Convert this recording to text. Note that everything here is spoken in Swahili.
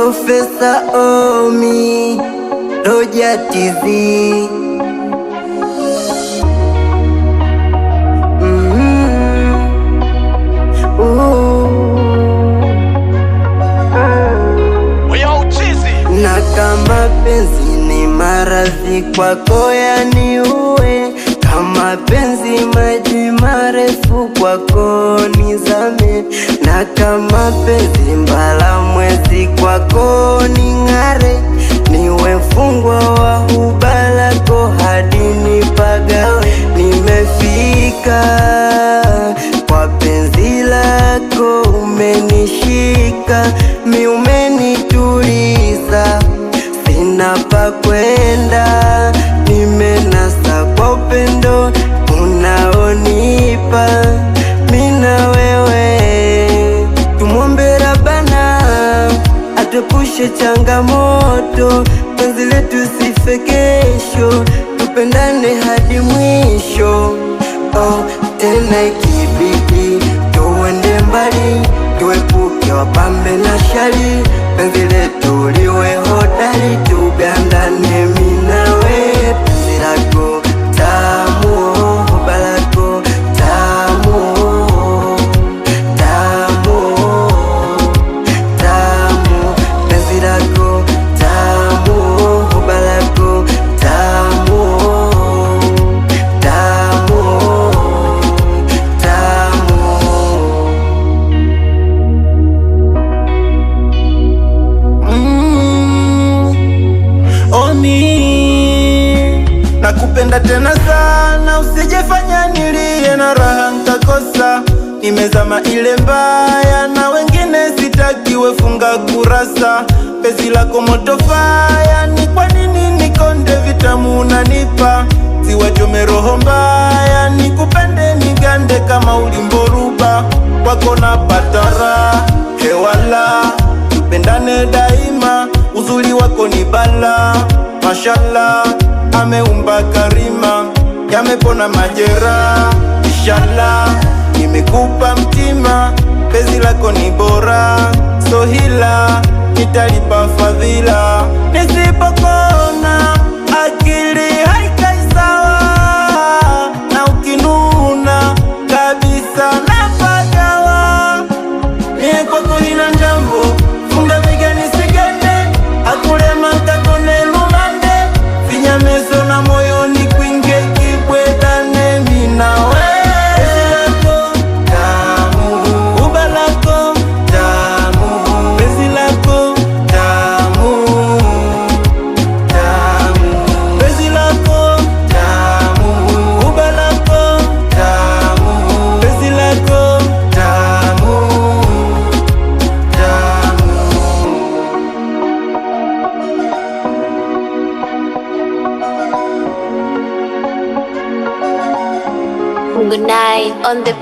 Profesa Omi Roja TZ. Na kama penzi ni maradhi kwako yaniue, kama penzi maji marefu kwako nizame, na kama penzi mbala mwezi kwako ning'are, niwe mfungwa wa huba lako hadi nipagawe. Nimefika kwa penzi lako, umenishika mi umenituliza, sina pa kwenda, nimenasa kwa upendo unaonipa mina wewe. Tumwombe Rabbana atupushe changamoto, penzi letu sife kesho, tupendane hadi mwisho. Tena ikibidi tuende mbali, tuepuke wapambe na shari, penzi letu liwe hodari, tugandane mina we. Penzi lako tamu, huba lako tamu, tamu, tamu. Penzi lako tamu, huba lako tamu, tamu, tamu. Omi, nakupenda tena sana, usijefanya nilie na raha nkakosa. Nimezama ile mbaya na wengine sitaki, wefunga kurasa. Penzi lako moto faya, ni kwa nini nikonde vitamu unanipa? Siwachome roho mbaya, nikupende nigande kama ulimboruba. Kwako napata raha, hewala tupendane daima, uzuri wako ni bala. Mashallah, ameumba karima, yamepona majeraha. Inshallah, nimekupa mtima, penzi lako ni bora, so hila nitalipa fadhila. Nisipokona akili haikai sawa, na ukinuna kabisa napagawa. Mie kwako hina njambo, funga vigani sigande, akulema kakone lumande, finya meso na moyoni kwinge kibwedane mina we. Penzi lako tamu, huba lako tamu, penzi lako tamu, tamu. Penzi lako tamu, huba lako tamu, penzi lako tamu, tamu. Good night on the